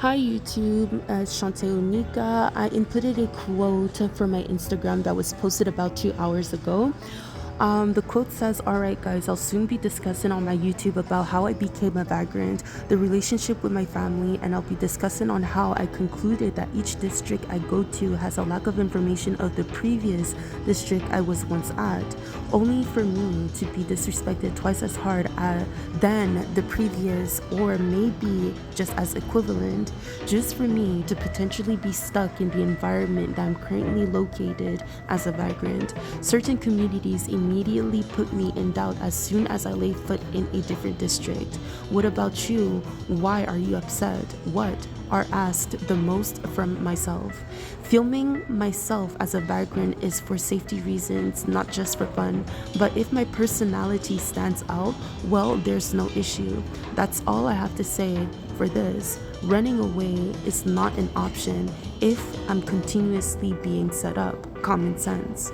Hi YouTube, it's Shanteyy Onika. I inputted a quote from my Instagram that was posted about 2 hours ago. The quote says, "Alright guys, I'll soon be discussing on my YouTube about how I became a vagrant, the relationship with my family, and I'll be discussing on how I concluded that each district I go to has a lack of information of the previous district I was once at, only for me to be disrespected twice as hard than the previous, or maybe just as equivalent, just for me to potentially be stuck in the environment that I'm currently located as a vagrant. Certain communities immediately put me in doubt as soon as I lay foot in a different district. What about you? Why are you upset? What?" are asked the most from myself. Filming myself as a vagrant is for safety reasons, not just for fun. But if my personality stands out, well, there's no issue. That's all I have to say for this. Running away is not an option if I'm continuously being set up. Common sense.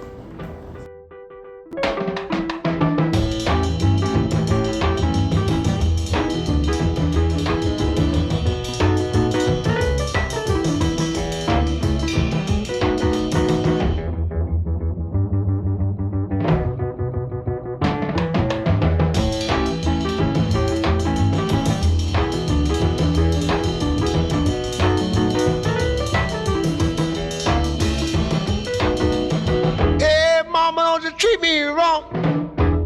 Hey, mama, don't you treat me wrong.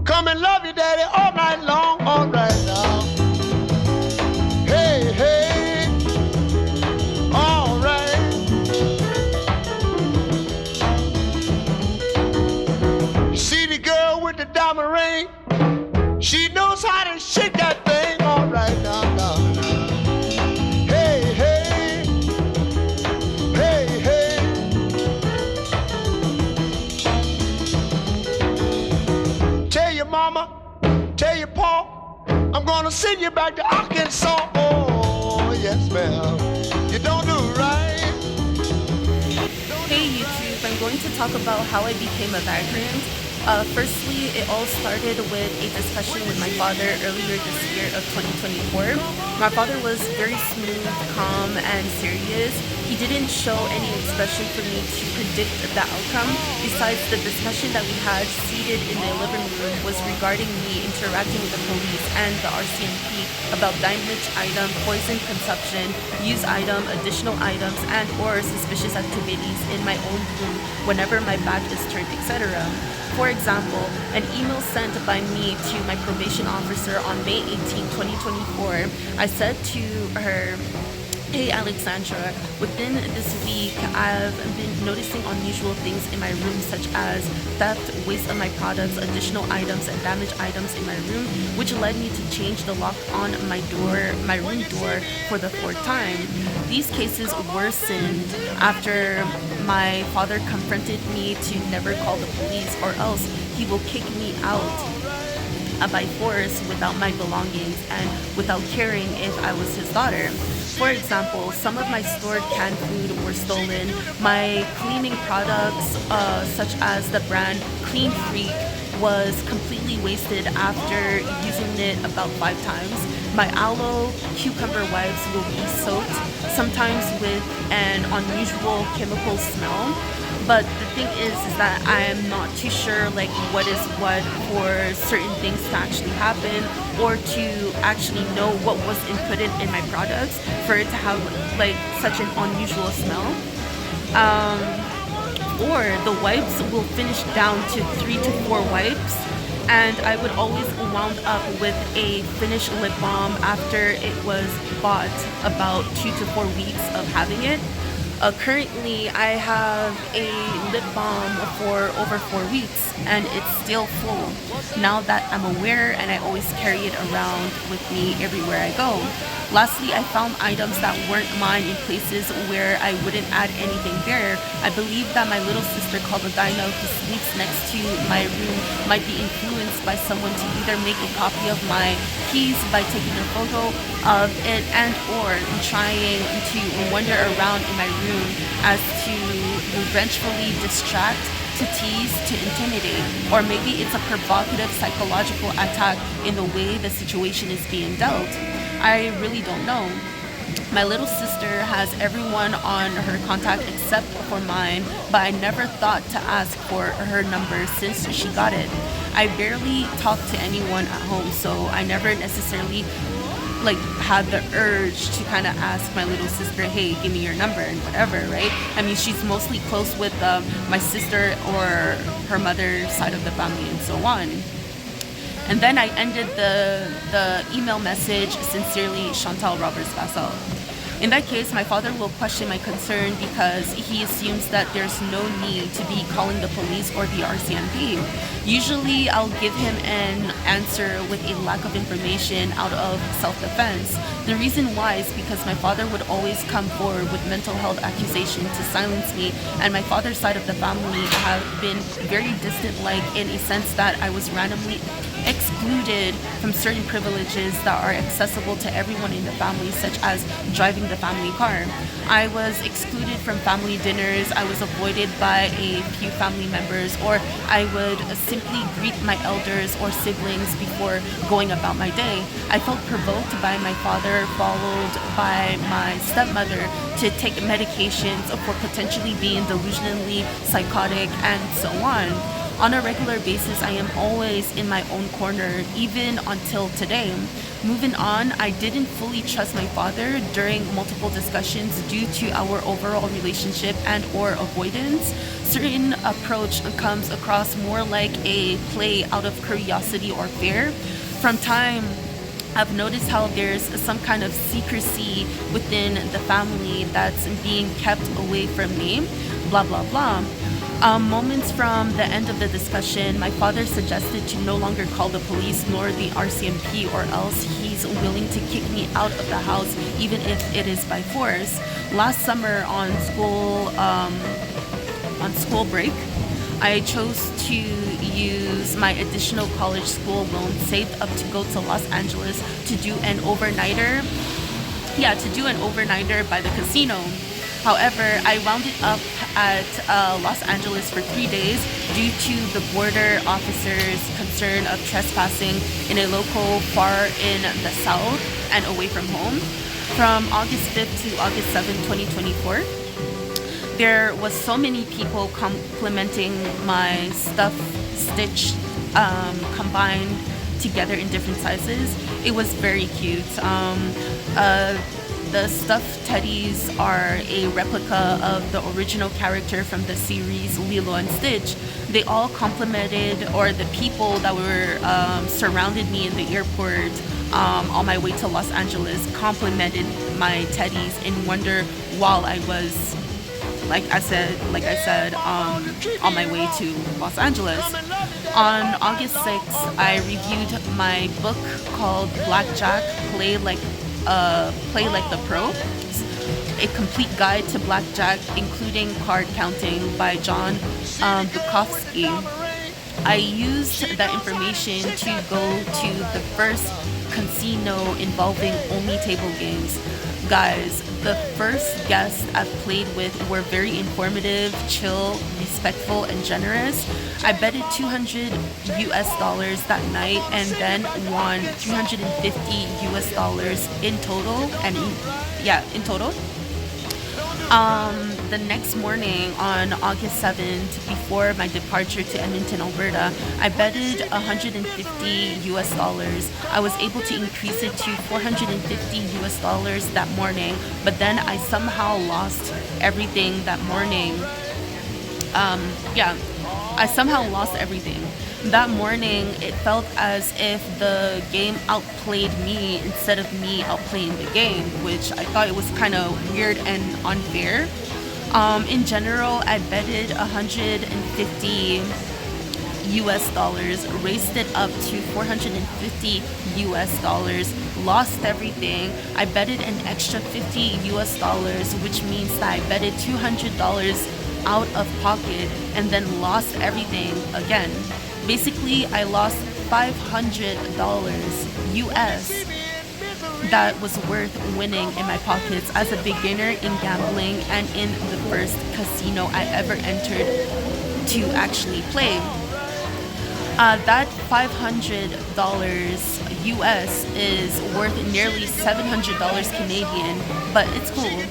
Come and love your daddy all night long, all right now. Hey, hey, all right. You see the girl with the diamond ring? She knows how to shake that thing, all right now, now, now. Hey, hey, hey, hey. Tell your mama, tell your pa, I'm gonna send you back to Arkansas. Oh, yes, ma'am. You don't do right. Hey YouTube, I'm going to talk about how I became a vagrant. Firstly, it all started with a discussion with my father earlier this year of 2024. My father was very smooth, calm, and serious. He didn't show any expression for me to predict the outcome. Besides, the discussion that we had seated in the living room was regarding me interacting with the police and the RCMP about damaged item, poison consumption, used item, additional items, and or suspicious activities in my own room whenever my back is turned, etc. For example, an email sent by me to my probation officer on May 18, 2024, I said to her, "Hey Alexandra, within this week, I've been noticing unusual things in my room such as theft, waste of my products, additional items, and damaged items in my room, which led me to change the lock on my room door for the fourth time. These cases worsened after my father confronted me to never call the police or else he will kick me out by force without my belongings and without caring if I was his daughter. For example, some of my stored canned food were stolen. My cleaning products, such as the brand Clean Freak, was completely wasted after using it about 5 times. My aloe cucumber wipes will be soaked, sometimes with an unusual chemical smell. But the thing is that I am not too sure like what is what for certain things to actually happen or to actually know what was inputted in my products for it to have like such an unusual smell. Or the wipes will finish down to 3 to 4 wipes, and I would always wound up with a finished lip balm after it was bought about 2 to 4 weeks of having it. Currently, I have a lip balm for over 4 weeks and it's still full. Now that I'm aware and I always carry it around with me everywhere I go. Lastly, I found items that weren't mine in places where I wouldn't add anything there. I believe that my little sister called Adina, who sleeps next to my room, might be influenced by someone to either make a copy of my keys by taking a photo of it and or trying to wander around in my room as to vengefully distract, to tease, to intimidate, or maybe it's a provocative psychological attack in the way the situation is being dealt. I really don't know. My little sister has everyone on her contact except for mine, but I never thought to ask for her number since she got it. I barely talk to anyone at home, so I never necessarily like had the urge to kind of ask my little sister, hey, give me your number and whatever, right? I mean, she's mostly close with my sister or her mother's side of the family and so on. And then I ended the email message, sincerely, Chantal Roberts Vassell. In that case, my father will question my concern because he assumes that there's no need to be calling the police or the RCMP. Usually, I'll give him an answer with a lack of information out of self-defense. The reason why is because my father would always come forward with mental health accusation to silence me, and my father's side of the family have been very distant-like in a sense that I was randomly excluded from certain privileges that are accessible to everyone in the family, such as driving the family car. I was excluded from family dinners, I was avoided by a few family members, or I would simply greet my elders or siblings before going about my day. I felt provoked by my father, followed by my stepmother, to take medications for potentially being delusionally psychotic and so on. On a regular basis, I am always in my own corner, even until today. Moving on, I didn't fully trust my father during multiple discussions due to our overall relationship and or avoidance. Certain approach comes across more like a play out of curiosity or fear. From time, I've noticed how there's some kind of secrecy within the family that's being kept away from me, blah, blah, blah. Moments from the end of the discussion, my father suggested to no longer call the police nor the RCMP, or else he's willing to kick me out of the house, even if it is by force. Last summer on school break, I chose to use my additional college school loan saved up to go to Los Angeles to do an overnighter. By the casino. However, I wound up at Los Angeles for 3 days due to the border officers' concern of trespassing in a local far in the south and away from home. From August 5th to August 7th, 2024, there was so many people complimenting my stuff stitched, combined together in different sizes. It was very cute. The stuffed teddies are a replica of the original character from the series Lilo and Stitch. They all complimented, or the people that were surrounded me in the airport on my way to Los Angeles complimented my teddies in wonder while I was, like I said, on my way to Los Angeles. On August 6th, I reviewed my book called Blackjack, Play Like the Pro, a complete guide to blackjack, including card counting, by John Bukowski. I used that information to go to the first casino involving only table games. Guys, the first guests I've played with were very informative, chill, respectful, and generous. I betted $200 that night and then won $350 in total. In total. The next morning on August 7th, before my departure to Edmonton, Alberta, I betted $150. I was able to increase it to $450 that morning, but then I somehow lost everything that morning. I somehow lost everything. That morning, it felt as if the game outplayed me instead of me outplaying the game, which I thought it was kind of weird and unfair. In general, I betted $150, raised it up to $450, lost everything. I betted an extra $50, which means that I betted $200 out of pocket and then lost everything again. Basically, I lost $500 that was worth winning in my pockets as a beginner in gambling and in the first casino I ever entered to actually play. That $500 US is worth nearly $700 Canadian, but it's cool.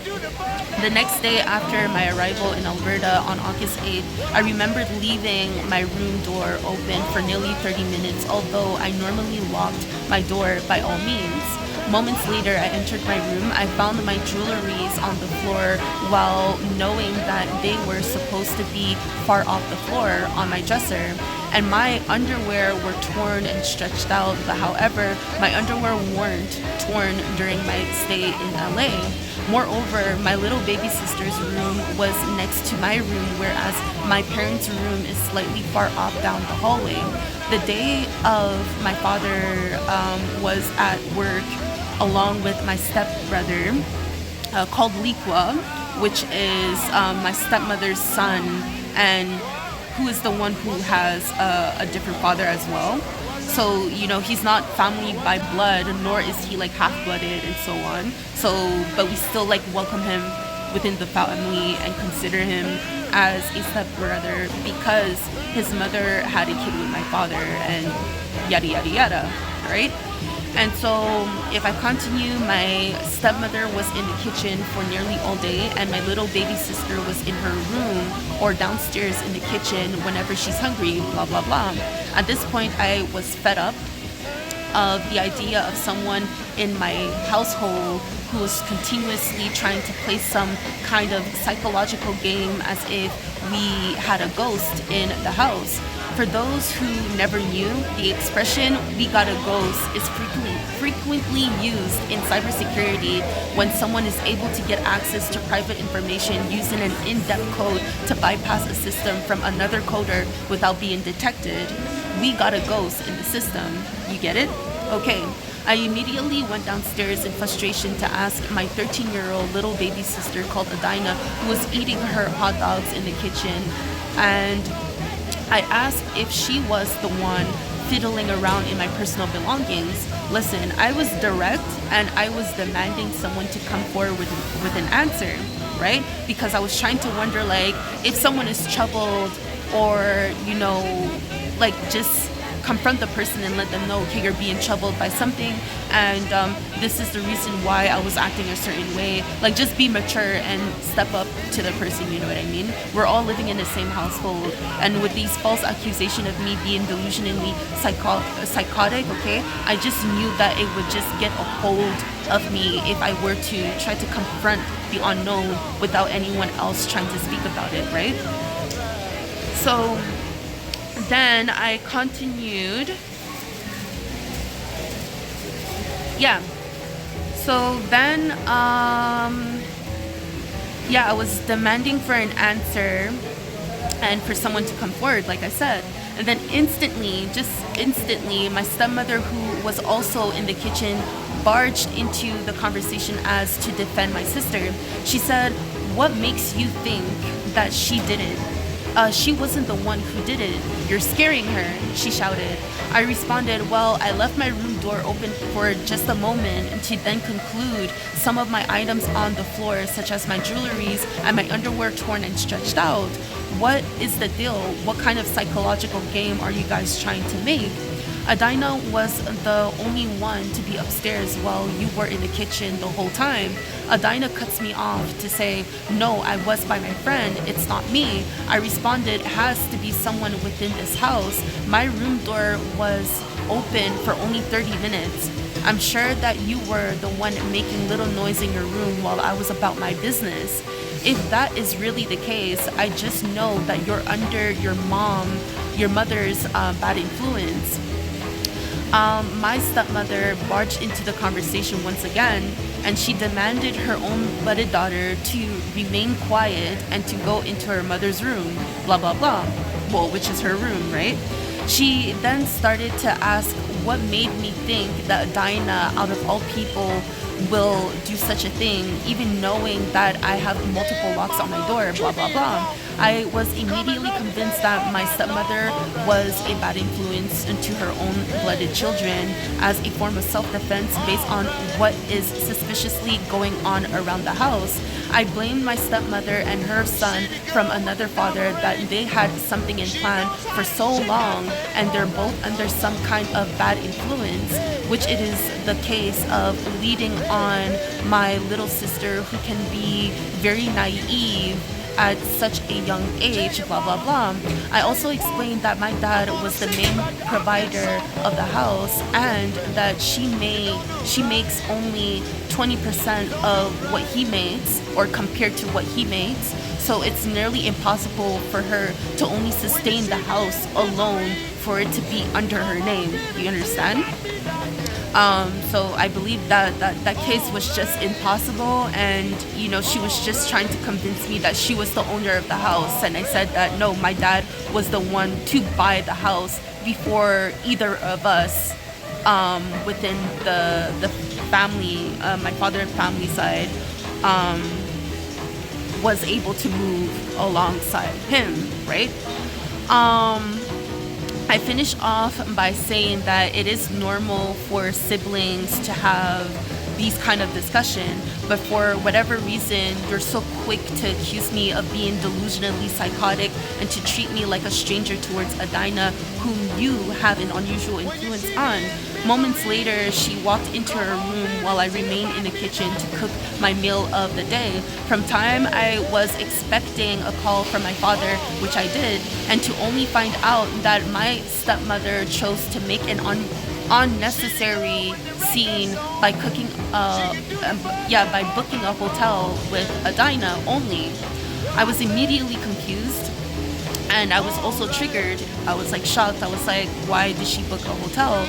The next day after my arrival in Alberta on August 8th, I remembered leaving my room door open for nearly 30 minutes, although I normally locked my door by all means. Moments later, I entered my room. I found my jewelries on the floor while knowing that they were supposed to be far off the floor on my dresser. And my underwear were torn and stretched out, but however, my underwear weren't torn during my stay in LA. Moreover, my little baby sister's room was next to my room, whereas my parents' room is slightly far off down the hallway. The day of my father was at work along with my stepbrother called Liqua, which is my stepmother's son, and who is the one who has a different father as well. So, he's not family by blood, nor is he like half-blooded and so on. So, but we still like welcome him within the family and consider him as a stepbrother because his mother had a kid with my father and yada, yada, yada, right? And so if I continue, my stepmother was in the kitchen for nearly all day, and my little baby sister was in her room or downstairs in the kitchen whenever she's hungry, blah, blah, blah. At this point, I was fed up of the idea of someone in my household who was continuously trying to play some kind of psychological game as if we had a ghost in the house. For those who never knew, the expression "we got a ghost" is frequently used in cybersecurity when someone is able to get access to private information using an in-depth code to bypass a system from another coder without being detected. We got a ghost in the system. You get it? Okay. I immediately went downstairs in frustration to ask my 13-year-old little baby sister called Adina, who was eating her hot dogs in the kitchen, and I asked if she was the one fiddling around in my personal belongings. Listen, I was direct and I was demanding someone to come forward with an answer, right? Because I was trying to wonder, like, if someone is troubled or, just confront the person and let them know, okay, you're being troubled by something, and this is the reason why I was acting a certain way. Like, just be mature and step up to the person, you know what I mean? We're all living in the same household, and with these false accusations of me being delusionally psychotic, okay, I just knew that it would just get a hold of me if I were to try to confront the unknown without anyone else trying to speak about it, right? So then I continued. So then, I was demanding for an answer and for someone to come forward, like I said. And then instantly, my stepmother, who was also in the kitchen, barged into the conversation as to defend my sister. She said, "What makes you think that she did it? She wasn't the one who did it. You're scaring her," she shouted. I responded, "Well, I left my room door open for just a moment and to then conclude some of my items on the floor, such as my jewelries and my underwear torn and stretched out. What is the deal? What kind of psychological game are you guys trying to make?" Adina was the only one to be upstairs while you were in the kitchen the whole time. Adina cuts me off to say, "No, I was by my friend. It's not me." I responded, "It has to be someone within this house. My room door was open for only 30 minutes. I'm sure that you were the one making little noise in your room while I was about my business. If that is really the case, I just know that you're under your mother's bad influence." My stepmother barged into the conversation once again, and she demanded her own blooded daughter to remain quiet and to go into her mother's room, blah, blah, blah. Well, which is her room, right? She then started to ask what made me think that Adina, out of all people, will do such a thing, even knowing that I have multiple locks on my door, blah, blah, blah. I was immediately convinced that my stepmother was a bad influence to her own blooded children as a form of self-defense based on what is suspiciously going on around the house. I blamed my stepmother and her son from another father that they had something in plan for so long and they're both under some kind of bad influence, which it is the case of leading on my little sister who can be very naive at such a young age, blah, blah, blah. I also explained that my dad was the main provider of the house and that she makes only 20% of what he makes, or compared to what he makes. So it's nearly impossible for her to only sustain the house alone for it to be under her name. You understand? So I believe that case was just impossible, and she was just trying to convince me that she was the owner of the house. And I said that no, my dad was the one to buy the house before either of us within the family, my father's family side, was able to move alongside him, right? I finish off by saying that it is normal for siblings to have these kind of discussion, but for whatever reason, you're so quick to accuse me of being delusionally psychotic and to treat me like a stranger towards Adina, whom you have an unusual influence on. Moments later, she walked into her room while I remained in the kitchen to cook my meal of the day. From time I was expecting a call from my father, which I did, and to only find out that my stepmother chose to make an unnecessary scene by booking a hotel with Adina only. I was immediately confused, and I was also triggered. I was shocked. I was like, why did she book a hotel?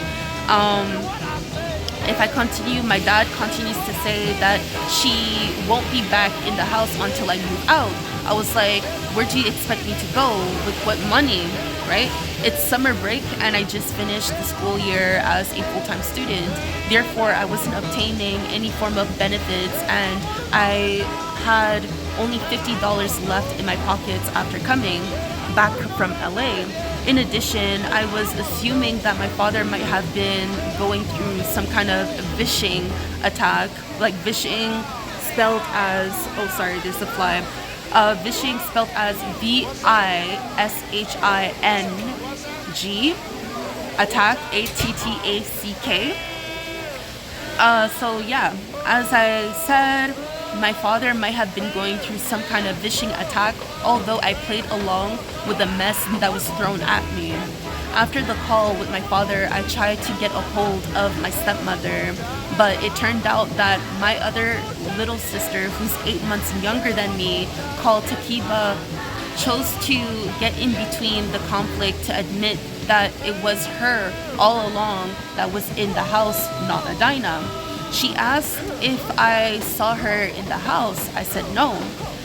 If I continue, my dad continues to say that she won't be back in the house until I move out. I was like, where do you expect me to go? With what money, right? It's summer break and I just finished the school year as a full-time student. Therefore, I wasn't obtaining any form of benefits and I had only $50 left in my pockets after coming back from LA. In addition, I was assuming that my father might have been going through some kind of vishing attack, like vishing spelled as, oh sorry, there's a fly. Vishing spelled as V-I-S-H-I-N-G, attack, A-T-T-A-C-K. So yeah, as I said, my father might have been going through some kind of vishing attack, although I played along with the mess that was thrown at me. After the call with my father, I tried to get a hold of my stepmother, but it turned out that my other little sister, who's 8 months younger than me, called Takiba, chose to get in between the conflict to admit that it was her all along that was in the house, not Adina. She asked if I saw her in the house. I said no.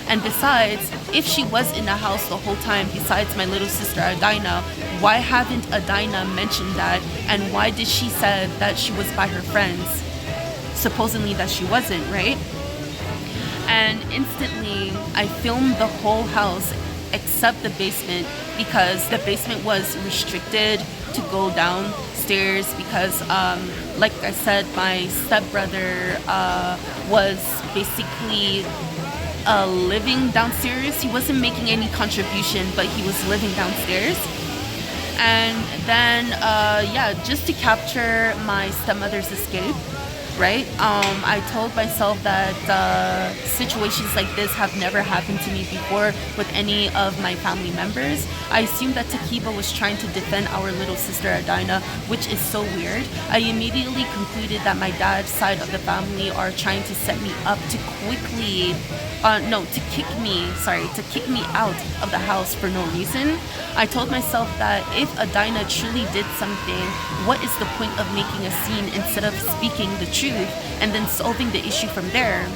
And besides, if she was in the house the whole time besides my little sister Adina, why haven't Adina mentioned that? And why did she say that she was by her friends? Supposedly that she wasn't, right? And instantly, I filmed the whole house except the basement because the basement was restricted to go downstairs because like I said, my stepbrother was basically living downstairs. He wasn't making any contribution, but he was living downstairs. And then, just to capture my stepmother's escape, right? I told myself that situations like this have never happened to me before with any of my family members. I assumed that Takiba was trying to defend our little sister Adina, which is so weird. I immediately concluded that my dad's side of the family are trying to set me up to kick me out of the house for no reason. I told myself that if Adina truly did something, what is the point of making a scene instead of speaking the truth and then solving the issue from there?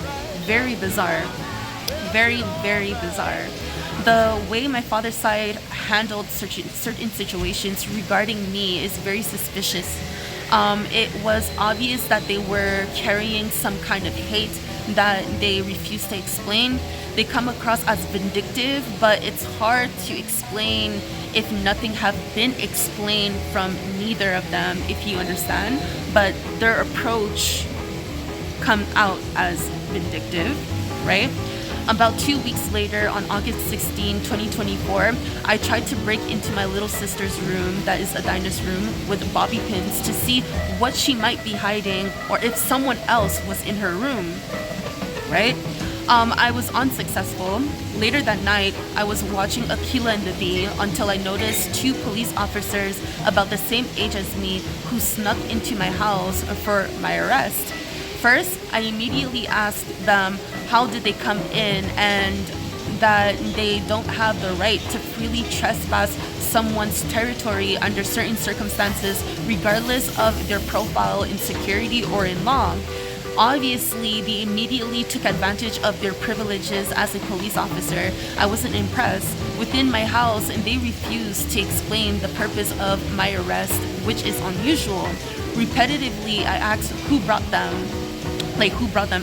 Very bizarre. Very, very bizarre. The way my father's side handled certain situations regarding me is very suspicious. It was obvious that they were carrying some kind of hate that they refuse to explain. They come across as vindictive, but it's hard to explain if nothing have been explained from neither of them, if you understand. But their approach come out as vindictive, right? About 2 weeks later, on August 16, 2024, I tried to break into my little sister's room, that is Adina's room, with bobby pins to see what she might be hiding or if someone else was in her room, right? I was unsuccessful. Later that night, I was watching Aquila and the Bee until I noticed 2 police officers about the same age as me who snuck into my house for my arrest. First, I immediately asked them how did they come in and that they don't have the right to freely trespass someone's territory under certain circumstances, regardless of their profile in security or in law. Obviously, they immediately took advantage of their privileges as a police officer. I wasn't impressed. Within my house, and they refused to explain the purpose of my arrest, which is unusual. Repetitively, I asked who brought them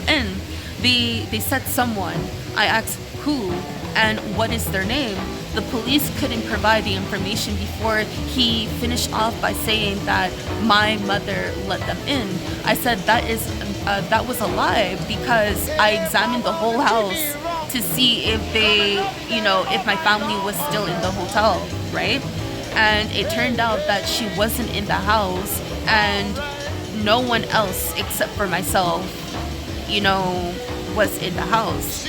in. They said someone. I asked who and what is their name. The police couldn't provide the information before he finished off by saying that my mother let them in. I said that was a lie because I examined the whole house to see if if my family was still in the hotel, right? And it turned out that she wasn't in the house and no one else except for myself, was in the house.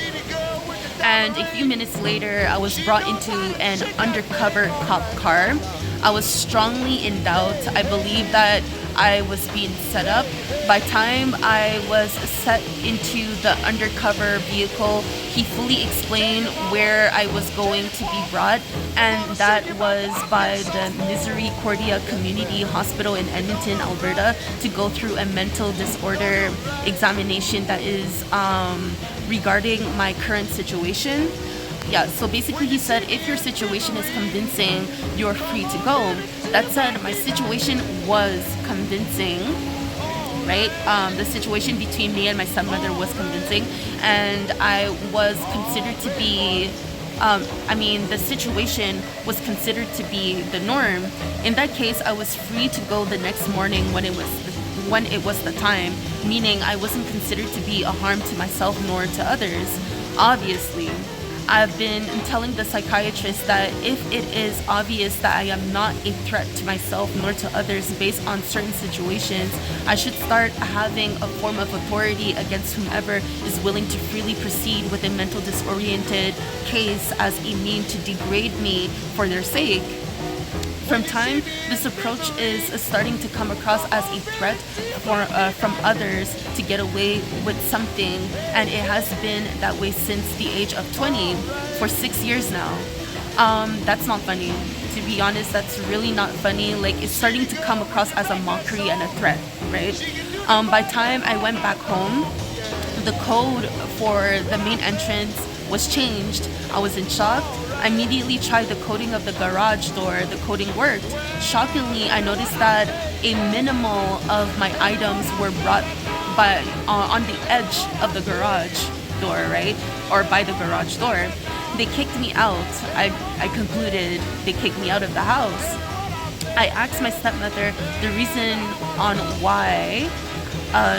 And a few minutes later, I was brought into an undercover cop car. I was strongly in doubt. I believed that I was being set up. By time I was set into the undercover vehicle, he fully explained where I was going to be brought, and that was by the Misericordia Community Hospital in Edmonton, Alberta, to go through a mental disorder examination that is regarding my current situation. Yeah, so basically he said, if your situation is convincing, you're free to go. That said, my situation was convincing, right? The situation between me and my stepmother was convincing, and I was considered to be, the situation was considered to be the norm. In that case, I was free to go the next morning when it was the time, meaning I wasn't considered to be a harm to myself nor to others. Obviously, I've been telling the psychiatrist that if it is obvious that I am not a threat to myself nor to others based on certain situations, I should start having a form of authority against whomever is willing to freely proceed with a mental disoriented case as a mean to degrade me for their sake. From time, this approach is starting to come across as a threat from others to get away with something, and it has been that way since the age of 20, for 6 years now. That's not funny. To be honest, that's really not funny. Like, it's starting to come across as a mockery and a threat, right? By time I went back home, the code for the main entrance was changed. I was in shock. I immediately tried the coding of the garage door. The coding worked. Shockingly, I noticed that a minimal of my items were brought on the edge of the garage door, right? Or by the garage door. They kicked me out. I concluded they kicked me out of the house. I asked my stepmother the reason on why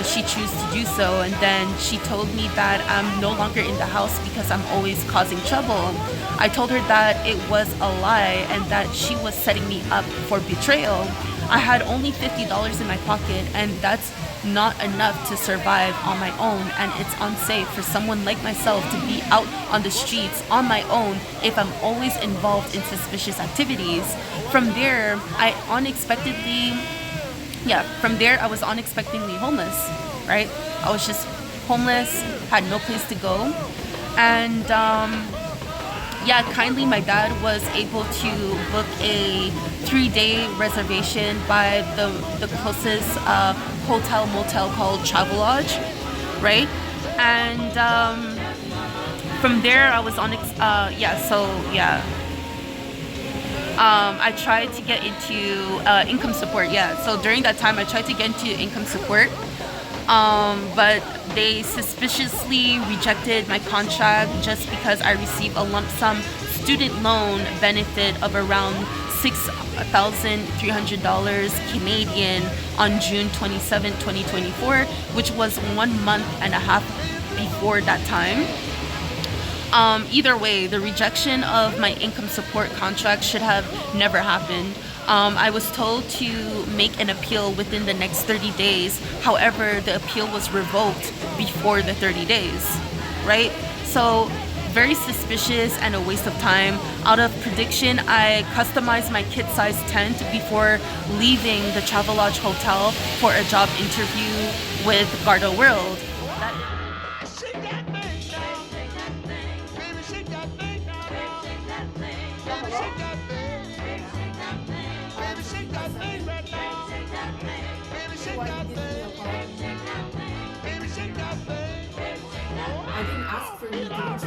she chose to do so, and then she told me that I'm no longer in the house because I'm always causing trouble. I told her that it was a lie and that she was setting me up for betrayal. I had only $50 in my pocket, and that's not enough to survive on my own, and it's unsafe for someone like myself to be out on the streets on my own if I'm always involved in suspicious activities. From there, I was unexpectedly homeless, right? I was just homeless, had no place to go. And kindly my dad was able to book a 3-day reservation by the closest hotel motel called Travelodge, right? And from there I was I tried to get into income support. Yeah, so during that time, I tried to get into income support, but they suspiciously rejected my contract just because I received a lump sum student loan benefit of around $6,300 Canadian on June 27, 2024, which was 1 month and a half before that time. Either way, the rejection of my income support contract should have never happened. I was told to make an appeal within the next 30 days. However, the appeal was revoked before the 30 days, right? So, very suspicious and a waste of time. Out of prediction, I customized my kid-sized tent before leaving the Travelodge Hotel for a job interview with Garda World. I didn't ask for you. Didn't you not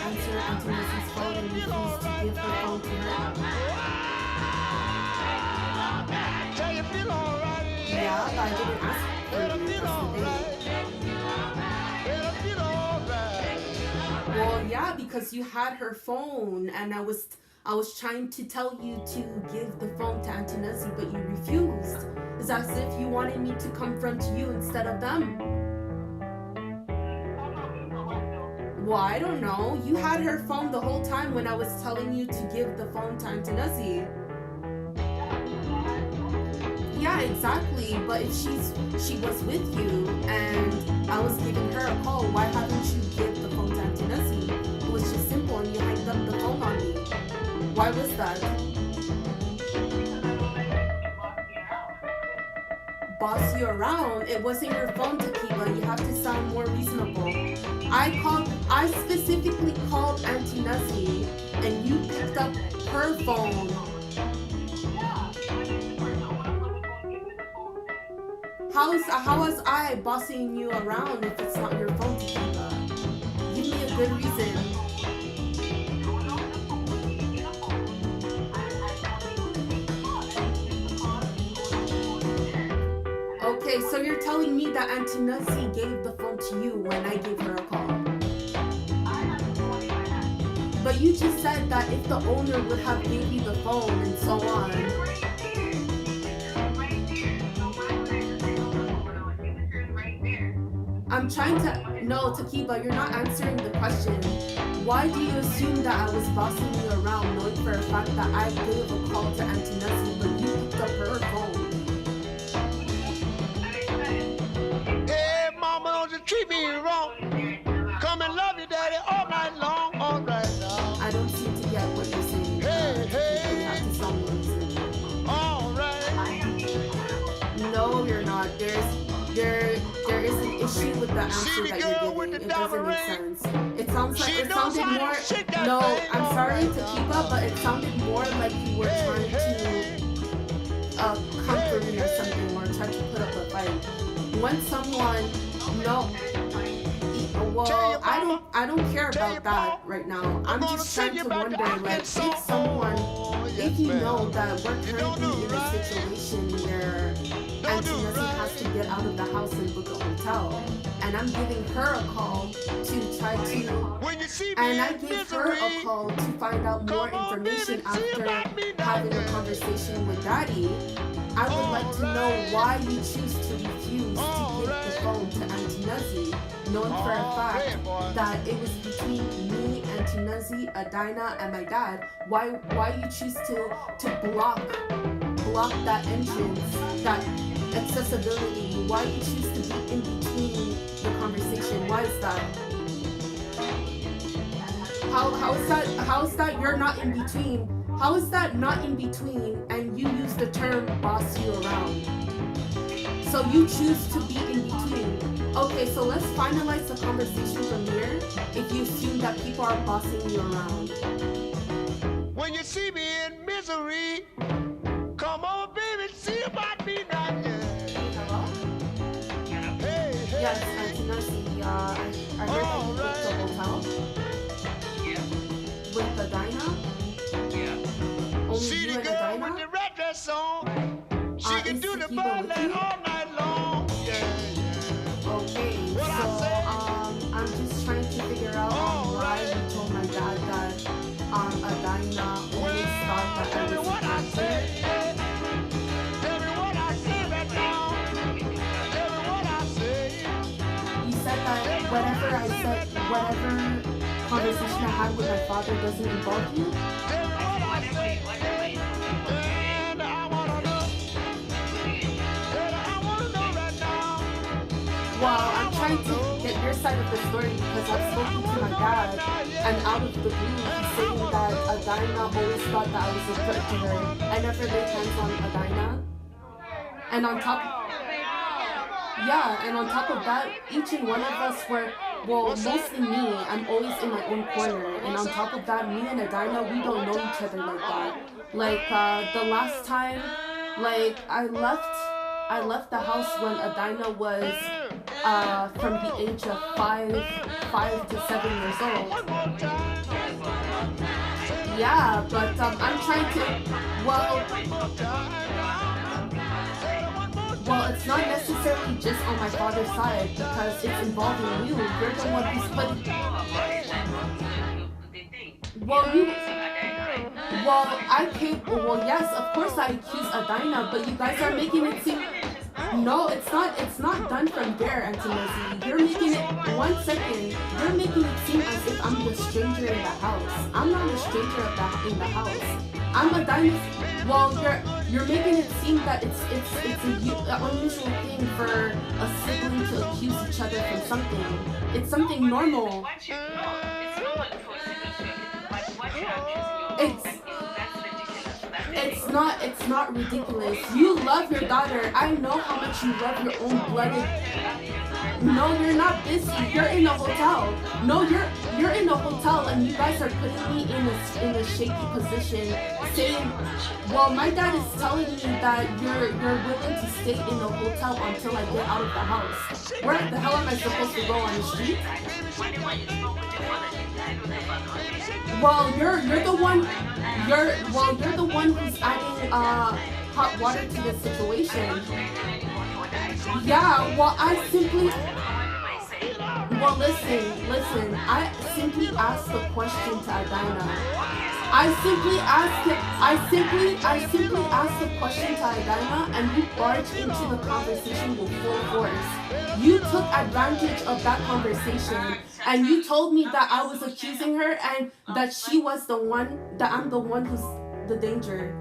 answer Auntie Nancy's phone and refuse to give her phone to her? Yeah, but I didn't ask for you. Well, yeah, because you had her phone, and I was trying to tell you to give the phone to Auntie Nancy, but you refused. It's as if you wanted me to confront you instead of them. Well, I don't know. You had her phone the whole time when I was telling you to give the phone to Auntie Nancy. Yeah, exactly. But if she was with you and I was giving her a call, why haven't you give the phone to Auntie Nancy? It was just simple, and you hanged up the phone on me. Why was that? Boss you around? It wasn't your phone, Tequila. You have to sound more reasonable. I specifically called Auntie Nancy, and you picked up her phone. How was I bossing you around if it's not your phone, Tequila? Give me a good reason. Okay, so you're telling me that Auntie Nancy gave the phone to you when I gave her a call. But you just said that if the owner would have gave you the phone and so on. I'm trying to... No, Takiba, you're not answering the question. Why do you assume that I was bossing you around knowing for a fact that I gave a call to Auntie Nancy, but you picked up her phone? Hey, mama, don't you treat me wrong. Come and love you, daddy, all night long, all right now. I don't seem to get what you're saying. Hey, hey. You have to sound more reasonable. All right. No, you're not. There is an issue with the answer that you're giving. It doesn't make sense. It sounds like it sounded more. No, I'm sorry to keep up, but it sounded more like you were trying to comfort me or something, or try to put up a fight. When someone well, I don't care about that right now. I'm just trying to wonder, like, if you know that we're currently in a situation where Auntie Nancy has to get out of the house and book a hotel, and I'm giving her a call to try to, and I gave her a call to find out more information after having a conversation with Daddy. I would like to know why you choose to refuse to give the phone to Auntie Nancy, knowing for a fact that it was between me, Auntie Nancy, Adina, and my dad. Why you choose to block that entrance, that accessibility? Why you choose to be in between the conversation? Why is that? How is that you're not in between? How is that not in between and you use the term boss you around? So you choose to be in between. Okay, so let's finalize the conversation from here if you assume that people are bossing you around. When you see me in misery, come on, baby, see about me now. Hello? Hey, hey. Yes, Auntie Nancy, I heard that you booked the hotel. Yeah. With the Dinah? Yeah. only See you the and girl with the Adina? red dress on. She can Is do the Sakiba with ballin' you? all night long. Okay, What I so say? I'm just trying to figure out why you told my dad that Adina always thought that Tell I me was what I a say. virgin. Tell me what I say right now. Tell me what I say. You said that whatever conversation I had with my father doesn't involve you. Tell me what I say. And I wanna know. And I wanna know right now. Well, I'm trying to get your side of the story because I've spoken to my dad, and out of the blue, he's saying that Adina always thought that I was a threat to her. I never laid hands on Adina. And on top of that, each and one of us were, well, mostly me, I'm always in my own corner. And on top of that, me and Adina, we don't know each other like that. Like, the last time, like, I left the house when Adina was, from the age of 5 to 7 years old. Yeah, but, I'm trying to, well, it's not necessarily just on my father's side because it's involving you. You're the one who's putting. Well, yes, of course I accuse Adina, but you guys are making it seem. No, it's not done from there, Antonetti. You're making it, 1 second, you're making it seem as if I'm the stranger in the house. I'm not a stranger in the house. I'm Adina's. Well, you're making it seem that it's an unusual thing for a sibling to accuse each other from something. It's something normal. It's not ridiculous. You love your daughter. I know how much you love your own blooded. No, you're not busy. You're in a hotel. No, you're in a hotel, and you guys are putting me in a shaky position, saying, well, my dad is telling me that you're willing to stay in a hotel until I get out of the house. Where the hell am I supposed to go, on the street? Well, you're the one. You're the one who's adding hot water to the situation. Yeah, well, listen, I simply asked the question to Adina. I simply asked the question to Adina, and you barged into the conversation with full force. You took advantage of that conversation, and you told me that I was accusing her and that she was the one, that I'm the one who's the danger.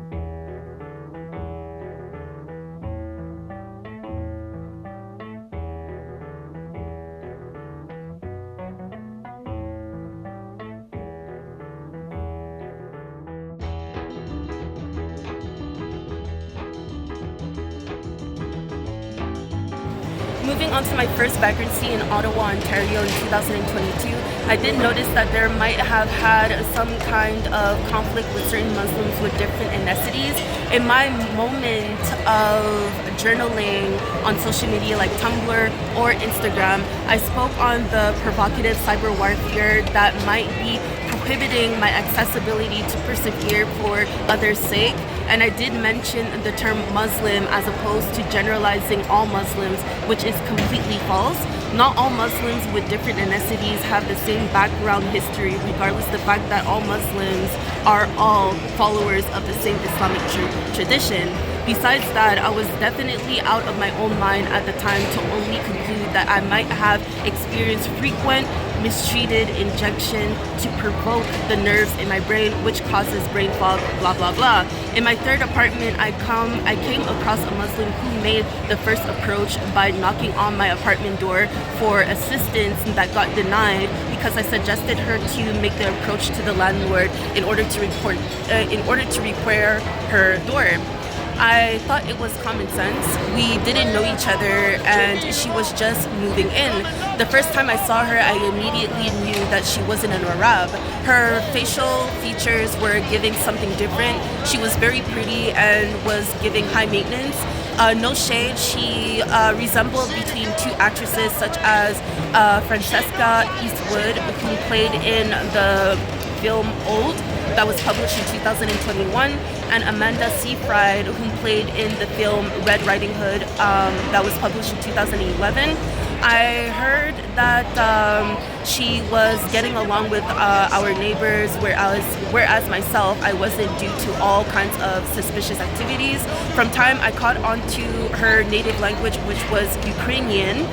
Moving on to my first vagrancy in Ottawa, Ontario in 2022, I did notice that there might have had some kind of conflict with certain Muslims with different ethnicities. In my moment of journaling on social media like Tumblr or Instagram, I spoke on the provocative cyber warfare that might be prohibiting my accessibility to persevere for others' sake. And I did mention the term Muslim as opposed to generalizing all Muslims, which is completely false. Not all Muslims with different ethnicities have the same background history, regardless of the fact that all Muslims are all followers of the same Islamic tradition. Besides that, I was definitely out of my own mind at the time to only conclude that I might have experienced frequent mistreated injection to provoke the nerves in my brain, which causes brain fog, blah blah blah. In my third apartment, I came across a Muslim who made the first approach by knocking on my apartment door for assistance that got denied because I suggested her to make the approach to the landlord in order to repair her door. I thought it was common sense. We didn't know each other and she was just moving in. The first time I saw her, I immediately knew that she wasn't an Arab. Her facial features were giving something different. She was very pretty and was giving high maintenance. No shade, she resembled between two actresses such as Francesca Eastwood, who played in the film Old. that was published in 2021, and Amanda Seyfried, who played in the film Red Riding Hood, that was published in 2011. I heard that she was getting along with our neighbors, whereas myself, I wasn't, due to all kinds of suspicious activities. From time I caught on to her native language, which was Ukrainian.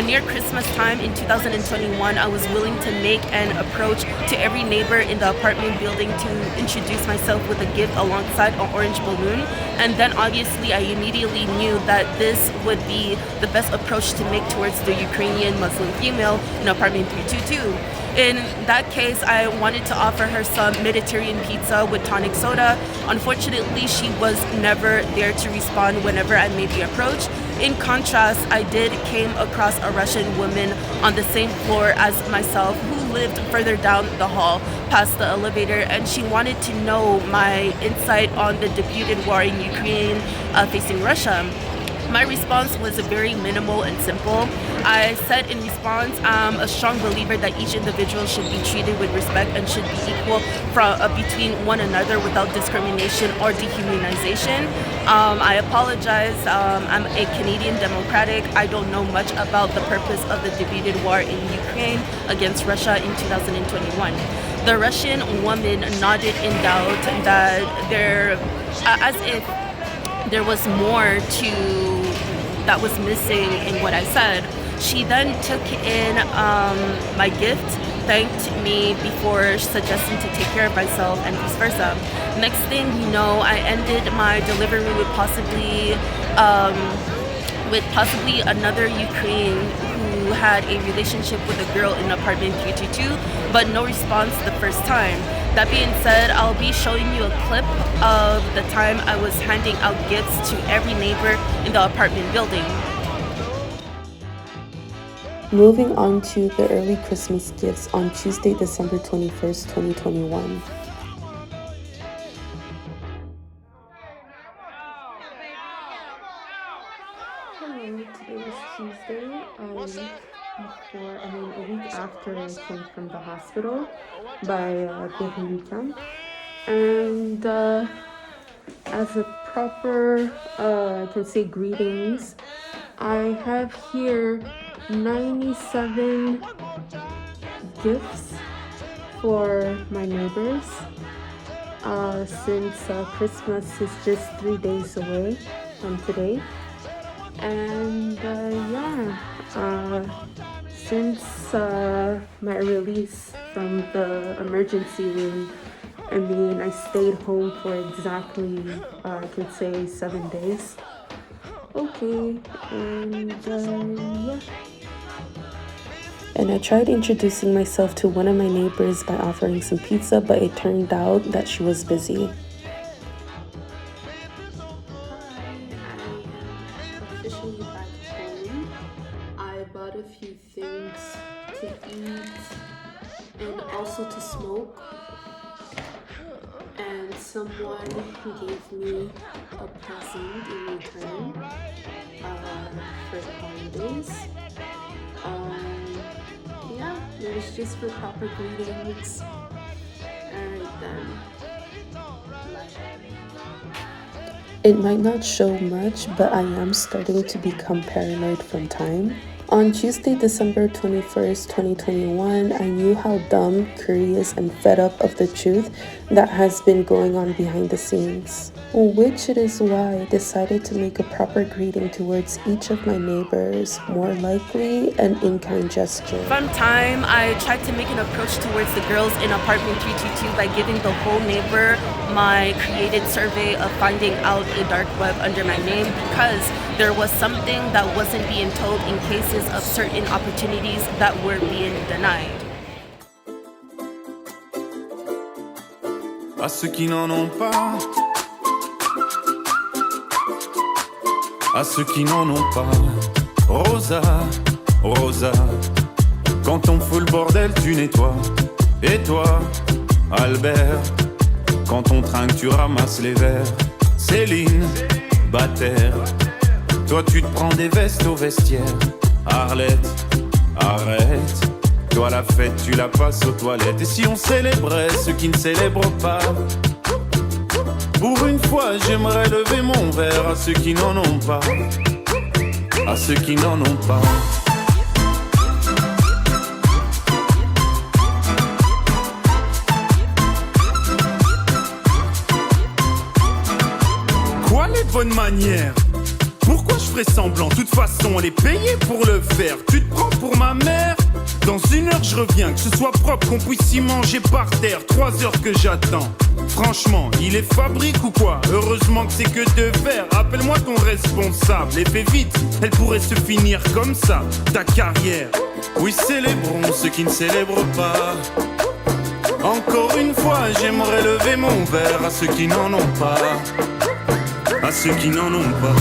Near Christmas time in 2021, I was willing to make an approach to every neighbor in the apartment building to introduce myself with a gift alongside an orange balloon. And then obviously I immediately knew that this would be the best approach to make towards the Ukrainian Muslim female in apartment 322. In that case, I wanted to offer her some Mediterranean pizza with tonic soda. Unfortunately, she was never there to respond whenever I made the approach. In contrast, I did came across a Russian woman on the same floor as myself who lived further down the hall past the elevator, and she wanted to know my insight on the debuted war in Ukraine facing Russia. My response was very minimal and simple. I said in response, I'm a strong believer that each individual should be treated with respect and should be equal between one another without discrimination or dehumanization. I apologize. I'm a Canadian Democratic. I don't know much about the purpose of the debuted war in Ukraine against Russia in 2021. The Russian woman nodded in doubt that as if there was more that was missing in what I said. She then took in my gift, thanked me before suggesting to take care of myself, and vice versa. Next thing you know, I ended my delivery with possibly another Ukraine who had a relationship with a girl in apartment 322, but no response the first time. That being said, I'll be showing you a clip of the time I was handing out gifts to every neighbor in the apartment building. Moving on to the early Christmas gifts on Tuesday, December 21st, 2021. Hello, today is Tuesday, a week after I came from the hospital by Vagrant. And as a proper, I can say greetings, I have here 97 gifts for my neighbors, since Christmas is just 3 days away from today. And since my release from the emergency room, I stayed home for exactly, I could say 7 days. Okay, and I tried introducing myself to one of my neighbors by offering some pizza, but it turned out that she was busy. Officially back home. I bought a few things to eat and also to smoke, and someone gave me a present in return for the holidays. It was just for proper greetings. Alright then. It might not show much, but I am starting to become paranoid from time. On Tuesday, December 21st, 2021, I knew how dumb, curious, and fed up of the truth that has been going on behind the scenes. Which it is why I decided to make a proper greeting towards each of my neighbors, more likely an in-kind gesture. From time, I tried to make an approach towards the girls in apartment 322 by giving the whole neighbor my created survey of finding out a dark web under my name, because there was something that wasn't being told in cases of certain opportunities that were being denied. À ceux qui n'en ont pas, à ceux qui n'en ont pas, Rosa, Rosa, quand on fout le bordel tu nettoies. Et toi, Albert, quand on trinque tu ramasses les verres. Céline, Bataire, toi tu te prends des vestes au vestiaire. Arlette, arrête, Toi la fête tu la passes aux toilettes. Et si on célébrait ceux qui ne célèbrent pas? Pour une fois j'aimerais lever mon verre à ceux qui n'en ont pas. À ceux qui n'en ont pas. Quoi les bonnes manières? Pourquoi je ferais semblant? De toute façon elle est payée pour le faire. Tu te prends pour ma mère? Dans 1 heure je reviens, que ce soit propre, qu'on puisse y manger par terre. 3 heures que j'attends. Franchement, il est fabrique ou quoi? Heureusement que c'est que de verre. Appelle-moi ton responsable et fais vite, elle pourrait se finir comme ça, ta carrière. Oui, célébrons ceux qui ne célèbrent pas. Encore une fois, j'aimerais lever mon verre à ceux qui n'en ont pas. À ceux qui n'en ont pas.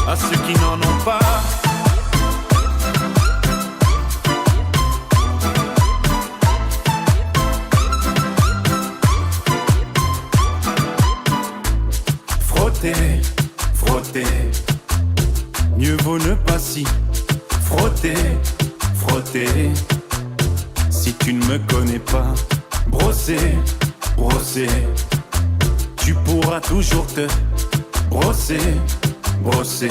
À ceux qui n'en ont pas. Frotter, frotter, mieux vaut ne pas s'y frotter, frotter. Si tu ne me connais pas, brosser, brosser, tu pourras toujours te brosser, brosser.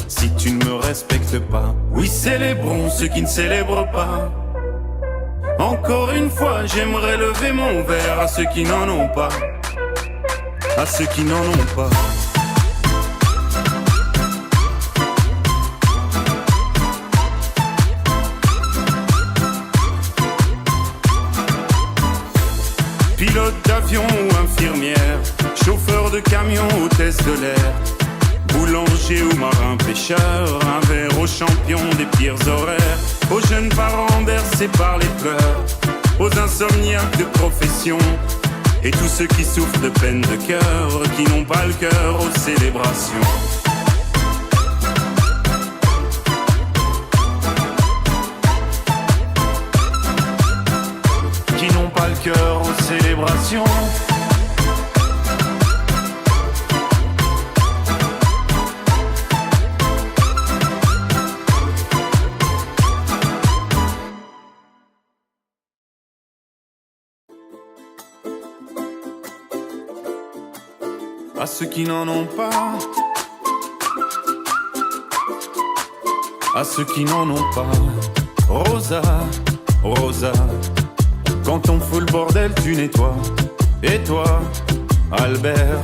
Si tu ne me respectes pas, oui célébrons ceux qui ne célèbrent pas. Encore une fois j'aimerais lever mon verre à ceux qui n'en ont pas. À ceux qui n'en ont pas. Pilote d'avion ou infirmière, chauffeur de camion, hôtesse de l'air, boulanger ou marin pêcheur, un verre aux champions des pires horaires, aux jeunes parents bercés par les pleurs, aux insomniaques de profession, et tous ceux qui souffrent de peine de cœur, qui n'ont pas le cœur aux célébrations. Qui n'ont pas le cœur aux célébrations. À ceux qui n'en ont pas. À ceux qui n'en ont pas. Rosa, Rosa, quand on fout le bordel tu nettoies. Et toi, Albert,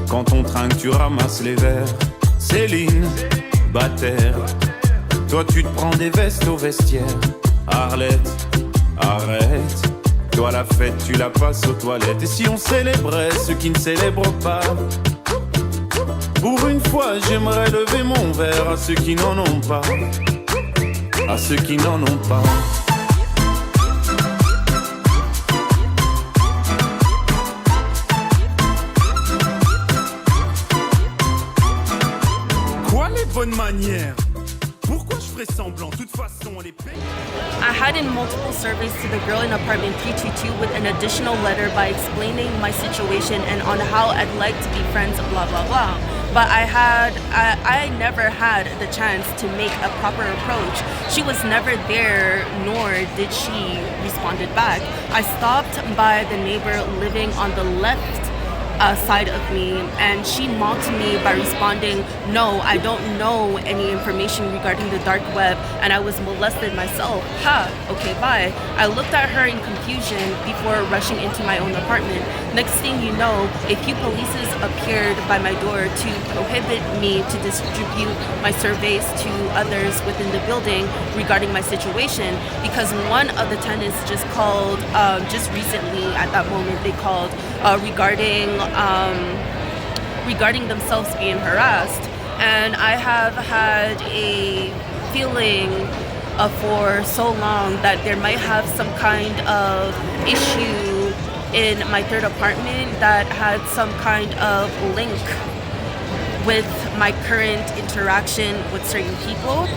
quand on trinque tu ramasses les verres. Céline, Bataire, toi tu te prends des vestes au vestiaire. Arlette, arrête, toi la fête tu la passes aux toilettes. Et si on célébrait ceux qui ne célèbrent pas? Pour une fois j'aimerais lever mon verre à ceux qui n'en ont pas. À ceux qui n'en ont pas. Quoi les bonnes manières? Pourquoi je ferais semblant? De toute façon on les paye. I had in multiple surveys to the girl in apartment 322 with an additional letter by explaining my situation and on how I'd like to be friends, blah, blah, blah. But I never had the chance to make a proper approach. She was never there, nor did she responded back. I stopped by the neighbor living on the left side of me, and she mocked me by responding, "No, I don't know any information regarding the dark web, and I was molested myself." Ha, okay, bye. I looked at her in confusion before rushing into my own apartment. Next thing you know, a few polices appeared by my door to prohibit me to distribute my surveys to others within the building regarding my situation, because one of the tenants just called, just recently at that moment, they called regarding themselves being harassed. And I have had a feeling for so long that there might have some kind of issue in my third apartment that had some kind of link with my current interaction with certain people.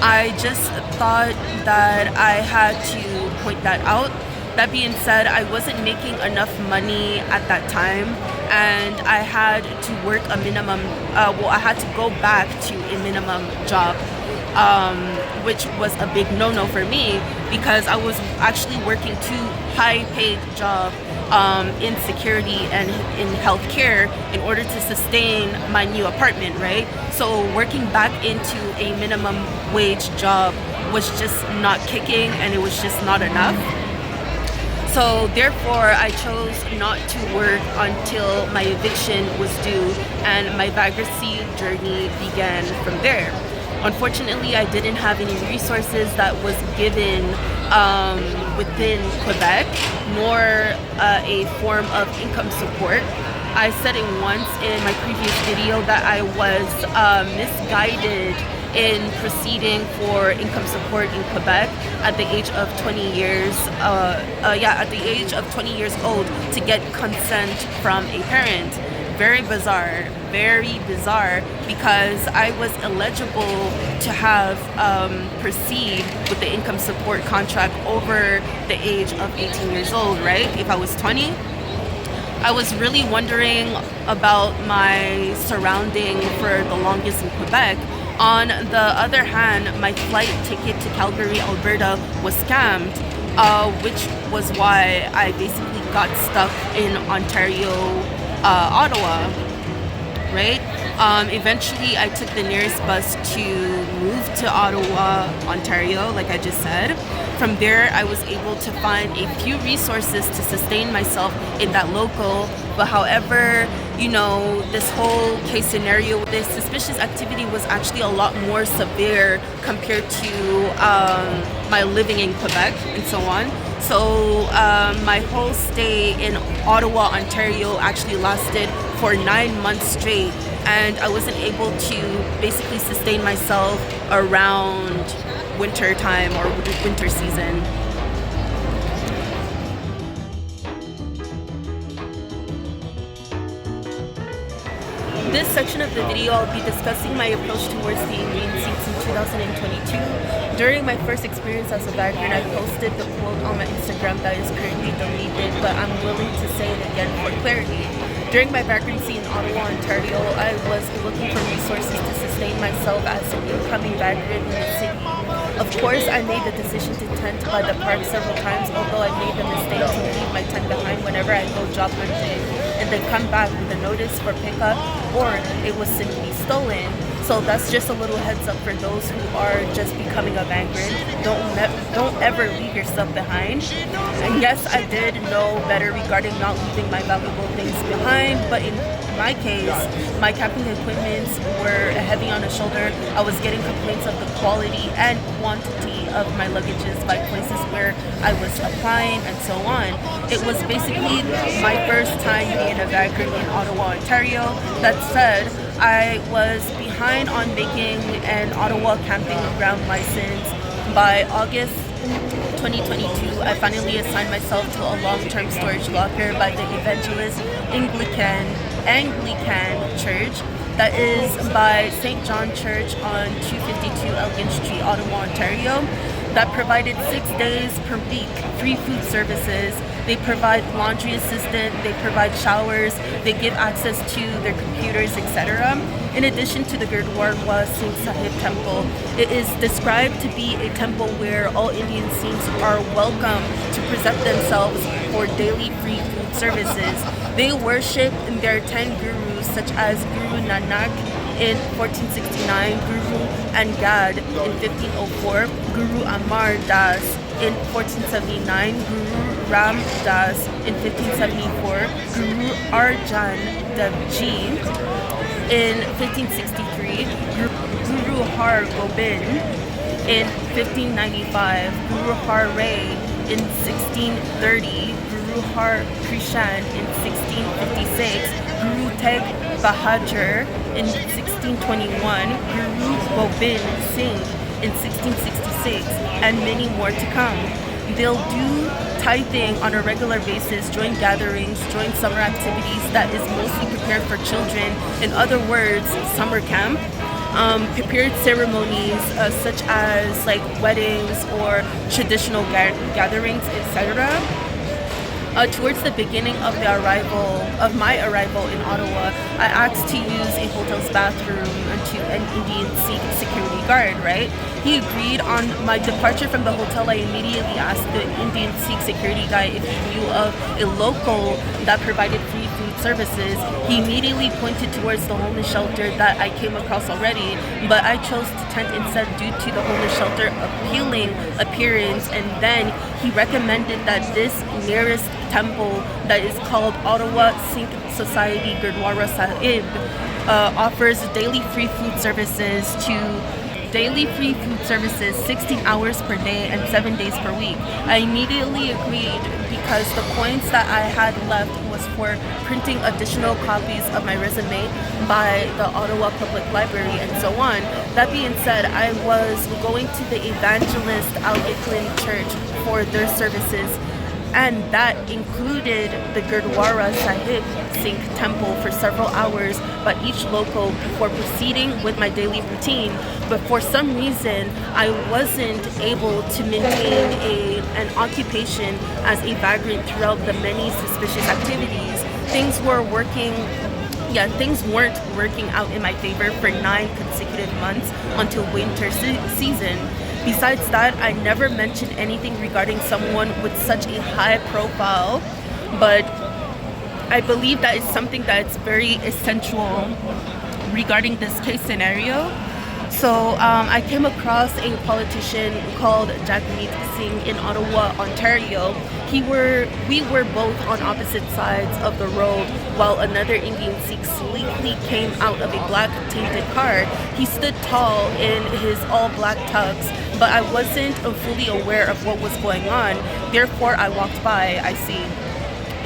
I just thought that I had to point that out That being said, I wasn't making enough money at that time, and I had to work a minimum, I had to go back to a minimum job, which was a big no-no for me because I was actually working two high-paid jobs in security and in healthcare in order to sustain my new apartment, right? So working back into a minimum wage job was just not kicking, and it was just not enough. So therefore, I chose not to work until my eviction was due, and my vagrancy journey began from there. Unfortunately, I didn't have any resources that was given within Quebec, nor a form of income support. I said it once in my previous video that I was misguided in proceeding for income support in Quebec at the age of 20 years, at the age of 20 years old to get consent from a parent. Very bizarre because I was eligible to have proceed with the income support contract over the age of 18 years old, right? If I was 20, I was really wondering about my surrounding for the longest in Quebec. On the other hand, my flight ticket to Calgary, Alberta was scammed, which was why I basically got stuck in Ontario, Ottawa, right? Eventually, I took the nearest bus to move to Ottawa, Ontario, like I just said. From there, I was able to find a few resources to sustain myself in that local. But however, you know, this whole case scenario, this suspicious activity was actually a lot more severe compared to my living in Quebec and so on. So my whole stay in Ottawa, Ontario actually lasted for 9 months straight, and I wasn't able to basically sustain myself around winter time or winter season. This section of the video, I'll be discussing my approach towards the Indian seats in 2022. During my first experience as a vagrant, I posted the quote on my Instagram that is currently deleted, but I'm willing to say it again for clarity. During my vagrancy in Ottawa, Ontario, I was looking for resources to sustain myself as an incoming vagrant in the city. Of course, I made the decision to tent by the park several times, although I made the mistake to leave my tent behind whenever I go job hunting and then come back with a notice for pickup, or it was simply stolen. So that's just a little heads up for those who are just becoming a vagrant. Don't ever leave your stuff behind. And yes, I did know better regarding not leaving my valuable things behind, but in my case, my camping equipments were heavy on the shoulder. I was getting complaints of the quality and quantity of my luggages by places where I was applying and so on. It was basically my first time being a vagrant in Ottawa, Ontario. That said, I was behind on making an Ottawa camping ground license. By August 2022, I finally assigned myself to a long-term storage locker by the Evangelist Anglican Church, that is by St. John Church on 252 Elgin Street, Ottawa, Ontario, that provided 6 days per week, free food services. They provide laundry assistant, they provide showers, they give access to their computers, etc. In addition to the Gurdwara Singh Sahib temple, it is described to be a temple where all Indian Sikhs are welcome to present themselves for daily free food services. They worship their 10 gurus, such as Guru Nanak in 1469, Guru Angad in 1504, Guru Amar Das in 1479, Guru Ram Das in 1574, Guru Arjan Dev Ji in 1563, Guru Har Gobind in 1595, Guru Har Rai in 1630, Guru Har Krishan in 1656, Guru Teg Bahadur in 1621, Guru Gobind Singh in 1666, and many more to come. They'll do tithing on a regular basis, join gatherings, join summer activities that is mostly prepared for children. In other words, summer camp. prepared ceremonies such as like weddings or traditional gatherings, etc. Towards the beginning of my arrival in Ottawa, I asked to use a hotel's bathroom to an Indian Sikh security guard, right? He agreed. On my departure from the hotel, I immediately asked the Indian Sikh security guy if he knew of a local that provided free food services. He immediately pointed towards the homeless shelter that I came across already, but I chose to tent instead due to the homeless shelter appealing appearance, and then he recommended that this nearest temple that is called Ottawa Sikh Society Gurdwara Sahib offers daily free food services 16 hours per day and 7 days per week. I immediately agreed because the coins that I had left was for printing additional copies of my resume by the Ottawa Public Library and so on. That being said, I was going to the Evangelist Al-Ikhwan Church for their services, and that included the Gurdwara Sahib Sikh temple for several hours by each local before proceeding with my daily routine. But for some reason, I wasn't able to maintain an occupation as a vagrant throughout the many suspicious activities. Things weren't working out in my favor for 9 consecutive months until winter season. Besides that, I never mentioned anything regarding someone with such a high profile, but I believe that is something that's very essential regarding this case scenario. So I came across a politician called Jagmeet Singh in Ottawa, Ontario. We were both on opposite sides of the road while another Indian Sikh sleekly came out of a black tinted car. He stood tall in his all black tux, but I wasn't fully aware of what was going on. Therefore, I walked by. I see.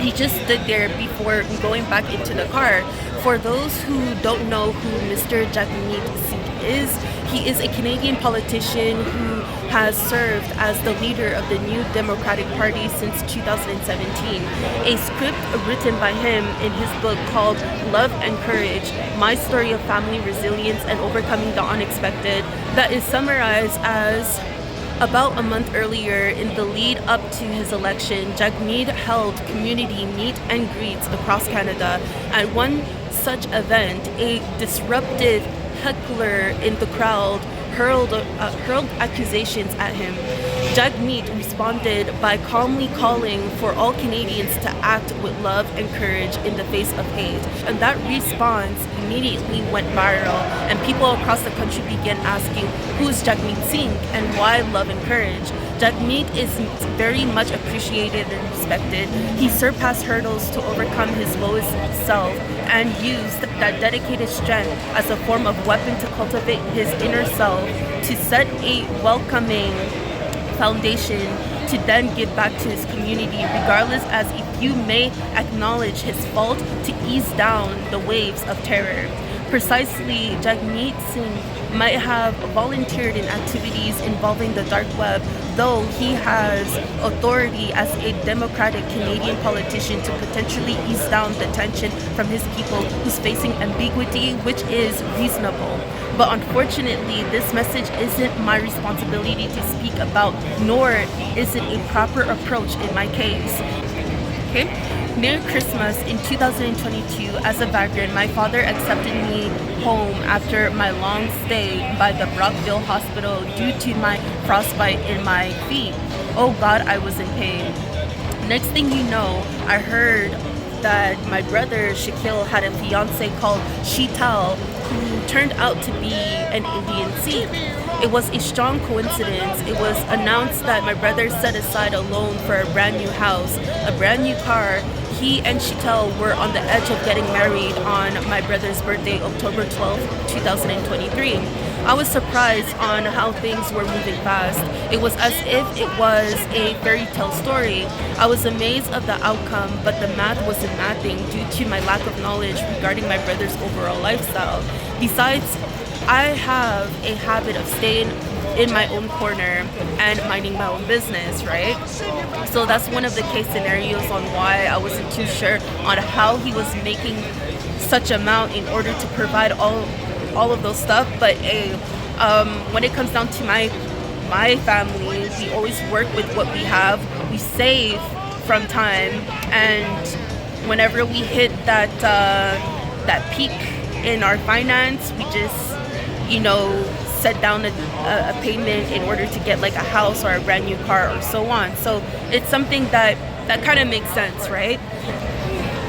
He just stood there before going back into the car. For those who don't know who Mr. Jagmeet Singh is, he is a Canadian politician who has served as the leader of the New Democratic Party since 2017. A script written by him in his book called Love and Courage, My Story of Family Resilience and Overcoming the Unexpected, that is summarized as about a month earlier, in the lead up to his election, Jagmeet held community meet and greets across Canada. At one such event, a disruptive heckler in the crowd hurled accusations at him. Jagmeet responded by calmly calling for all Canadians to act with love and courage in the face of hate. And that response immediately went viral, and people across the country began asking, who's Jagmeet Singh and why love and courage? Jagmeet is very much appreciated and respected. He surpassed hurdles to overcome his lowest self and used that dedicated strength as a form of weapon to cultivate his inner self, to set a welcoming foundation to then give back to his community, regardless as a few may acknowledge his fault, to ease down the waves of terror. Precisely, Jagmeet Singh might have volunteered in activities involving the dark web, though he has authority as a democratic Canadian politician to potentially ease down the tension from his people who's facing ambiguity, which is reasonable. But unfortunately, this message isn't my responsibility to speak about, nor is it a proper approach in my case. Okay? Near Christmas in 2022, as a vagrant, my father accepted me home after my long stay by the Brockville Hospital due to my frostbite in my feet. Oh God, I was in pain. Next thing you know, I heard that my brother Shakil had a fiance called Shanteyy, who turned out to be an Indian Sikh. It was a strong coincidence. It was announced that my brother set aside a loan for a brand new house, a brand new car. He and Shanteyy were on the edge of getting married on my brother's birthday, October 12th, 2023. I was surprised on how things were moving fast. It was as if it was a fairy tale story. I was amazed of the outcome, but the math wasn't mathing due to my lack of knowledge regarding my brother's overall lifestyle. Besides, I have a habit of staying in my own corner and minding my own business, right? So that's one of the case scenarios on why I wasn't too sure on how he was making such amount in order to provide all all of those stuff. But when it comes down to my family, we always work with what we have. We save from time, and whenever we hit that peak in our finance, we just, set down a payment in order to get like a house or a brand new car or so on. So it's something that kind of makes sense, right?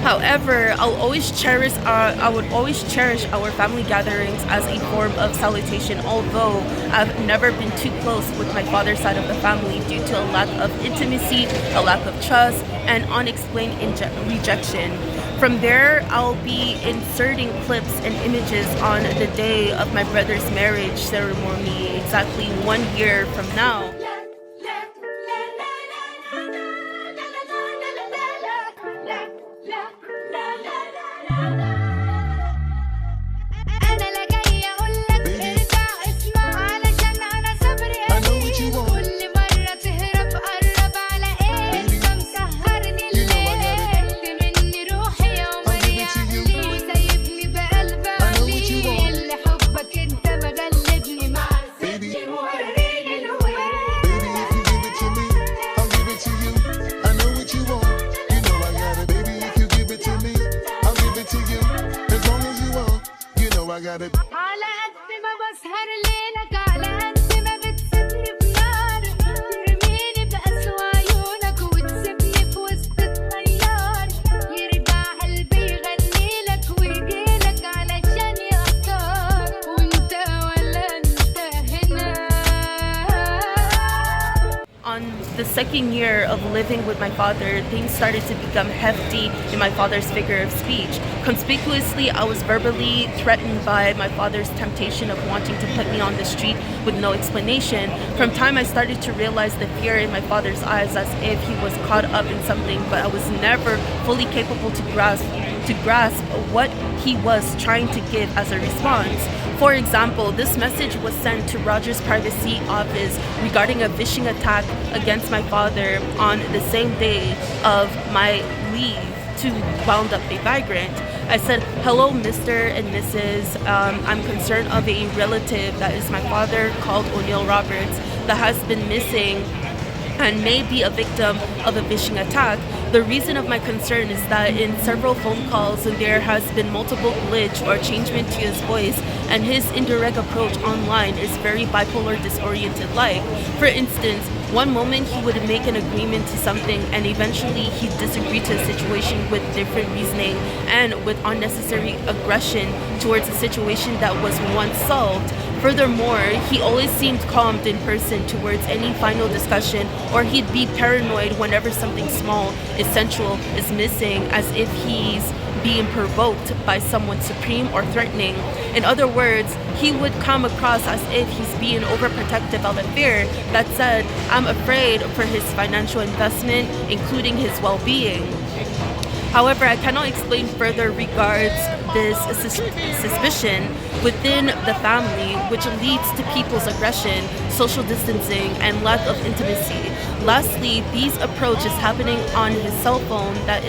However, I would always cherish our family gatherings as a form of salutation, although I've never been too close with my father's side of the family due to a lack of intimacy, a lack of trust, and unexplained rejection. From there, I'll be inserting clips and images on the day of my brother's marriage ceremony, exactly 1 year from now. على قد ما بسهر ليلك على قد ما بتسيبني بنار ترميني بأسوأ عيونك وتسيبني في وسط الطيار يرجع قلبي يغني لك ويجيلك علشان يختار وانت ولا انت هنا. On the second year of living with my father, things started to become hefty in my father's figure of speech. Conspicuously, I was verbally threatened by my father's temptation of wanting to put me on the street with no explanation. From time, I started to realize the fear in my father's eyes, as if he was caught up in something, but I was never fully capable to grasp what he was trying to give as a response. For example, this message was sent to Roger's privacy office regarding a phishing attack against my father on the same day of my leave to round up a Vagrant. I said, "Hello, Mr. and Mrs. I'm concerned of a relative that is my father called O'Neill Roberts that has been missing and may be a victim of a phishing attack. The reason of my concern is that in several phone calls there has been multiple glitch or changement to his voice, and his indirect approach online is very bipolar disoriented like. For instance, one moment he would make an agreement to something and eventually he'd disagree to a situation with different reasoning and with unnecessary aggression towards a situation that was once solved. Furthermore, he always seemed calmed in person towards any final discussion, or he'd be paranoid whenever something small, essential, is missing, as if he's being provoked by someone supreme or threatening. In other words, he would come across as if he's being overprotective out of fear. That said, I'm afraid for his financial investment, including his well-being. However, I cannot explain further regards this suspicion within the family, which leads to people's aggression, social distancing, and lack of intimacy. Lastly, these approaches happening on his cell phone that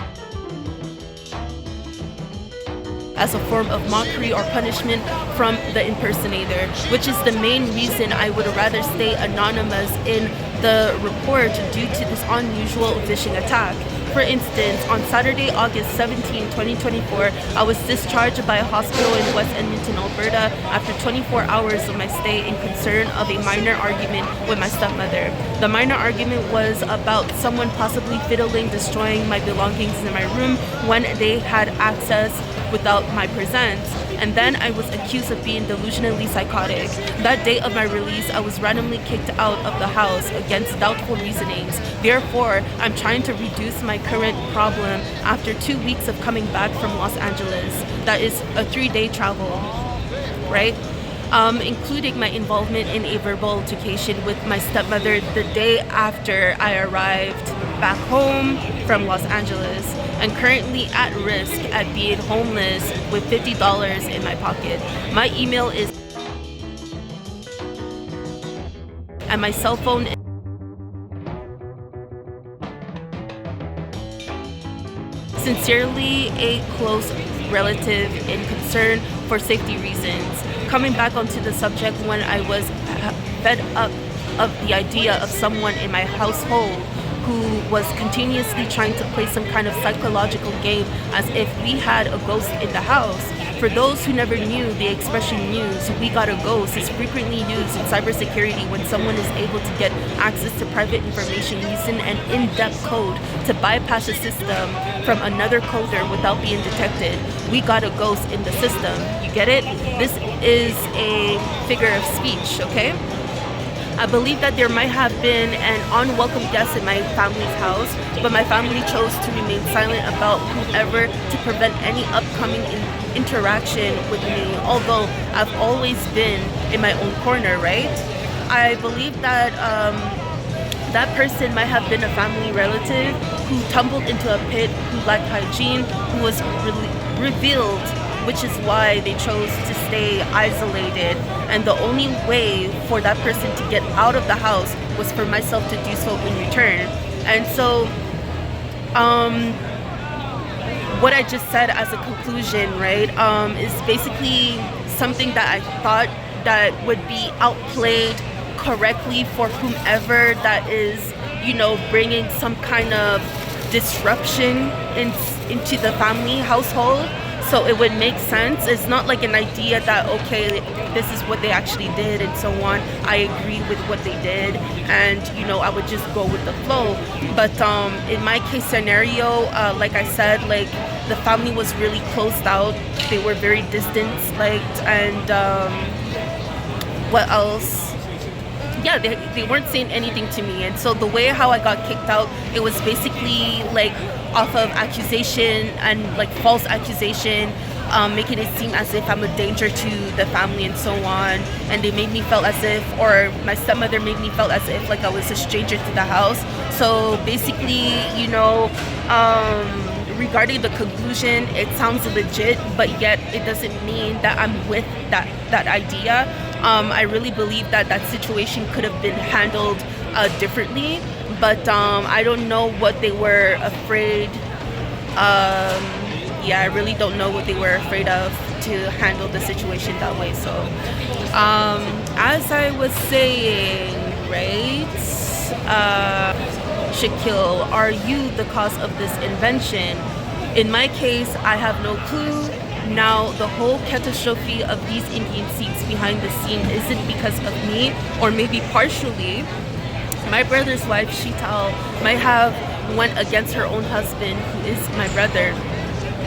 as a form of mockery or punishment from the impersonator, which is the main reason I would rather stay anonymous in the report due to this unusual phishing attack. For instance, on Saturday, August 17, 2024, I was discharged by a hospital in West Edmonton, Alberta after 24 hours of my stay in concern of a minor argument with my stepmother. The minor argument was about someone possibly fiddling, destroying my belongings in my room when they had access without my presence, and then I was accused of being delusionally psychotic. That day of my release, I was randomly kicked out of the house against doubtful reasonings. Therefore, I'm trying to reduce my current problem after 2 weeks of coming back from Los Angeles. That is a 3-day travel, right? Including my involvement in a verbal altercation with my stepmother the day after I arrived back home from Los Angeles. I'm currently at risk at being homeless with $50 in my pocket. My email is and my cell phone is sincerely a close relative in concern for safety reasons. coming back onto the subject, when I was fed up of the idea of someone in my household who was continuously trying to play some kind of psychological game as if we had a ghost in the house. For those who never knew, the expression "news, we got a ghost" is frequently used in cybersecurity when someone is able to get access to private information using an in-depth code to bypass a system from another coder without being detected. We got a ghost in the system. You get it? This is a figure of speech, okay? I believe that there might have been an unwelcome guest in my family's house, but my family chose to remain silent about whoever to prevent any upcoming interaction with me, although I've always been in my own corner, right? I believe that that person might have been a family relative who tumbled into a pit, who lacked hygiene, who was revealed, which is why they chose to stay isolated. And the only way for that person to get out of the house was for myself to do so in return. And so, what I just said as a conclusion, right, is basically something that I thought that would be outplayed correctly for whomever that is, bringing some kind of disruption into the family household. So it would make sense. It's not like an idea that, okay, this is what they actually did and so on. I agree with what they did, and I would just go with the flow. But in my case scenario, like I said, like the family was really closed out. They were very distant, and what else? Yeah, they weren't saying anything to me. And so the way how I got kicked out, it was basically like off of accusation and like false accusation, making it seem as if I'm a danger to the family and so on. And they made me feel as if, or my stepmother made me feel as if like I was a stranger to the house. So basically, regarding the conclusion, it sounds legit, but yet it doesn't mean that I'm with that idea. I really believe that situation could have been handled differently, but I don't know what they were afraid. I really don't know what they were afraid of to handle the situation that way. So, as I was saying, right, Shaquille, are you the cause of this invention? In my case, I have no clue. Now, the whole catastrophe of these Indian seats behind the scene isn't because of me, or maybe partially. My brother's wife, Shanteyy, might have went against her own husband, who is my brother,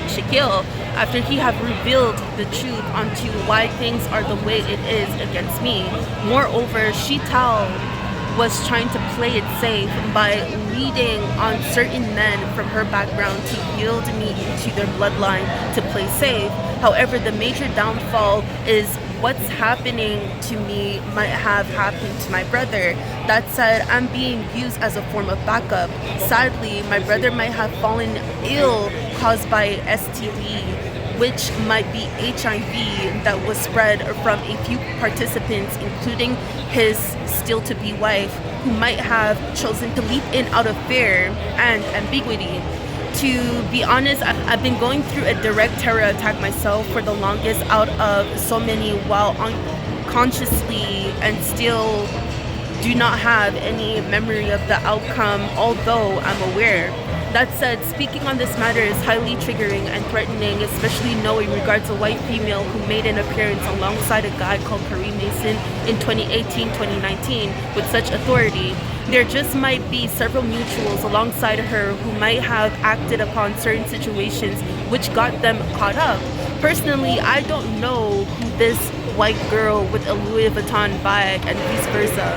Shaquille, after he have revealed the truth onto why things are the way it is against me. Moreover, Shanteyy was trying to play it safe by leading on certain men from her background to yield me into their bloodline to play safe. However, the major downfall is what's happening to me might have happened to my brother. That said, I'm being used as a form of backup. Sadly, my brother might have fallen ill caused by STD, which might be HIV that was spread from a few participants, including his still-to-be wife, who might have chosen to leap in out of fear and ambiguity. To be honest, I've been going through a direct terror attack myself for the longest out of so many, while unconsciously, and still do not have any memory of the outcome, although I'm aware. That said, speaking on this matter is highly triggering and threatening, especially knowing regards a white female who made an appearance alongside a guy called Kareem Mason in 2018-2019 with such authority. There just might be several mutuals alongside her who might have acted upon certain situations which got them caught up. Personally, I don't know who this white girl with a Louis Vuitton bag and vice versa.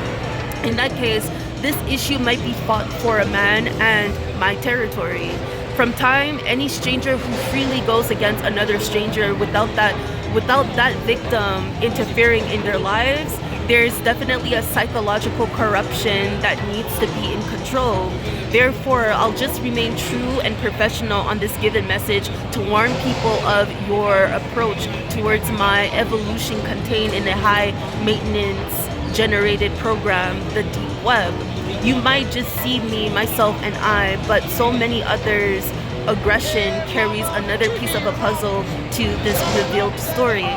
In that case, this issue might be fought for a man and my territory. From time, any stranger who freely goes against another stranger without that victim interfering in their lives, there's definitely a psychological corruption that needs to be in control. Therefore, I'll just remain true and professional on this given message to warn people of your approach towards my evolution contained in a high maintenance generated program, the deep web. You might just see me, myself, and I, but so many others. Aggression carries another piece of a puzzle to this revealed story.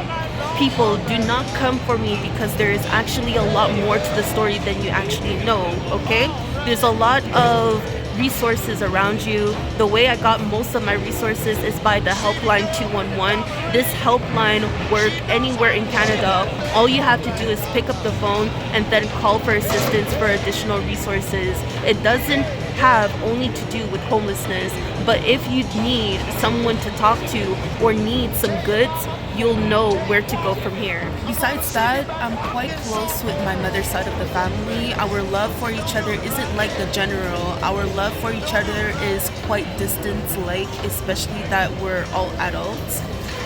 people, do not come for me because there is actually a lot more to the story than you actually know, okay? There's a lot of resources around you. The way I got most of my resources is by the helpline 211. This helpline works anywhere in Canada. All you have to do is pick up the phone and then call for assistance for additional resources. It doesn't have only to do with homelessness, but if you need someone to talk to or need some goods, you'll know where to go from here. Besides that, I'm quite close with my mother's side of the family. Our love for each other isn't like the general. Our love for each other is quite distance-like, especially that we're all adults.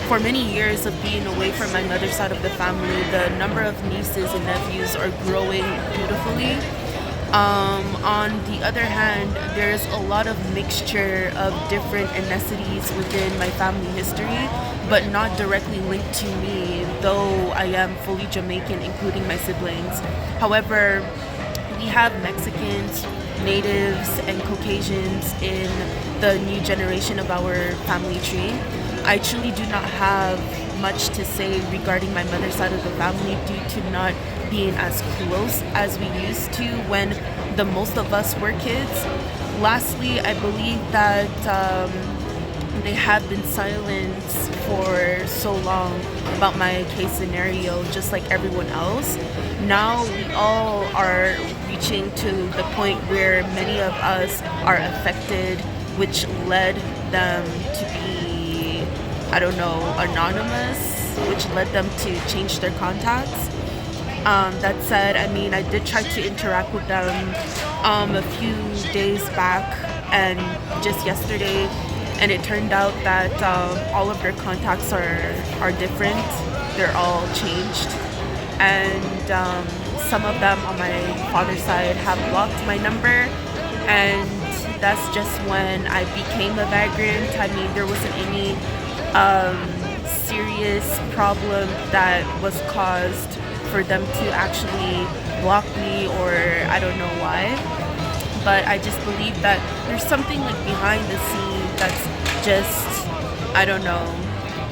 For many years of being away from my mother's side of the family, the number of nieces and nephews are growing beautifully. On the other hand, there's a lot of mixture of different ethnicities within my family history, but not directly linked to me, though I am fully Jamaican, including my siblings. However, we have Mexicans, natives, and Caucasians in the new generation of our family tree. I truly do not have much to say regarding my mother's side of the family due to not being as close as we used to when the most of us were kids. Lastly, I believe that they have been silent for so long about my case scenario, just like everyone else. Now we all are reaching to the point where many of us are affected, which led them to be, I don't know, anonymous, which led them to change their contacts. That said, I mean, I did try to interact with them a few days back and just yesterday, and it turned out that all of their contacts are different. They're all changed, and some of them on my father's side have blocked my number, and that's just when I became a vagrant. I mean, there wasn't any serious problem that was caused for them to actually block me, or I don't know why, but I just believe that there's something like behind the scene that's just, I don't know,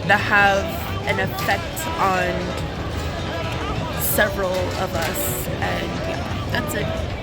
that have an effect on several of us, and yeah, that's it.